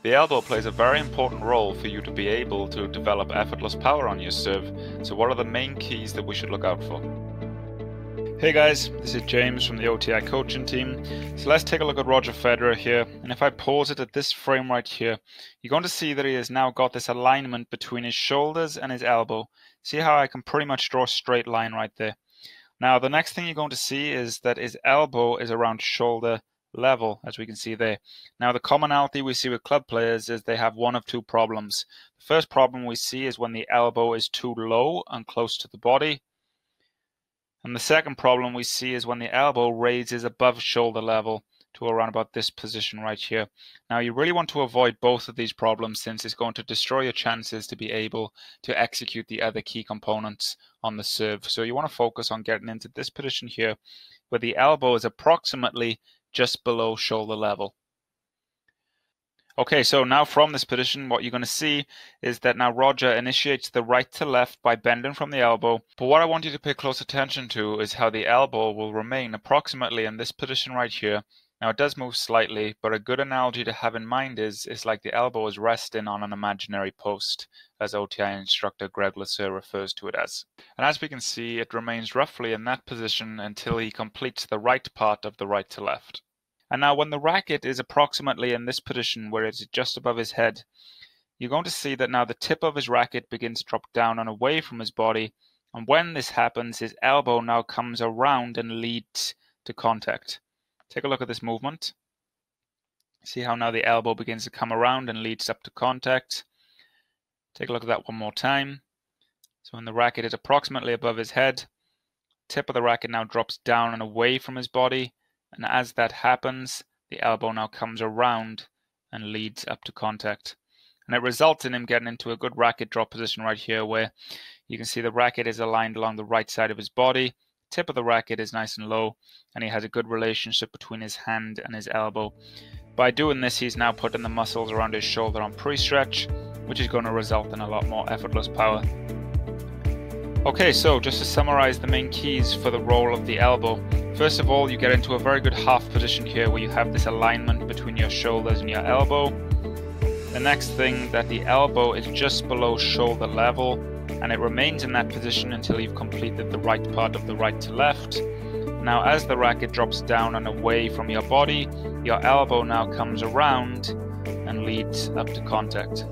The elbow plays a very important role for you to be able to develop effortless power on your serve. So what are the main keys that we should look out for? Hey guys, this is James from the OTI coaching team. So let's take a look at Roger Federer here. And if I pause it at this frame right here, you're going to see that he has now got this alignment between his shoulders and his elbow. See how I can pretty much draw a straight line right there. Now the next thing you're going to see is that his elbow is around shoulder level, as we can see there. Now the commonality we see with club players is they have one of two problems. The first problem we see is when the elbow is too low and close to the body. And the second problem we see is when the elbow raises above shoulder level to around about this position right here. Now you really want to avoid both of these problems, since it's going to destroy your chances to be able to execute the other key components on the serve. So you want to focus on getting into this position here where the elbow is approximately just below shoulder level. Okay, so now from this position, what you're going to see is that now Roger initiates the right to left by bending from the elbow. But what I want you to pay close attention to is how the elbow will remain approximately in this position right here. Now it does move slightly, but a good analogy to have in mind is like the elbow is resting on an imaginary post, as OTI instructor Greg Lasser refers to it as. And as we can see, it remains roughly in that position until he completes the right part of the right to left. And now when the racket is approximately in this position where it's just above his head, you're going to see that now the tip of his racket begins to drop down and away from his body. And when this happens, his elbow now comes around and leads to contact. Take a look at this movement. See how now the elbow begins to come around and leads up to contact. Take a look at that one more time. So when the racket is approximately above his head, tip of the racket now drops down and away from his body. And as that happens, the elbow now comes around and leads up to contact. And it results in him getting into a good racket drop position right here, where you can see the racket is aligned along the right side of his body. Tip of the racket is nice and low, and he has a good relationship between his hand and his elbow. By doing this, he's now putting the muscles around his shoulder on pre-stretch, which is going to result in a lot more effortless power. Okay, so just to summarize the main keys for the role of the elbow. First of all, you get into a very good half position here where you have this alignment between your shoulders and your elbow. The next thing, that the elbow is just below shoulder level, and it remains in that position until you've completed the right part of the right to left. Now as the racket drops down and away from your body, your elbow now comes around and leads up to contact.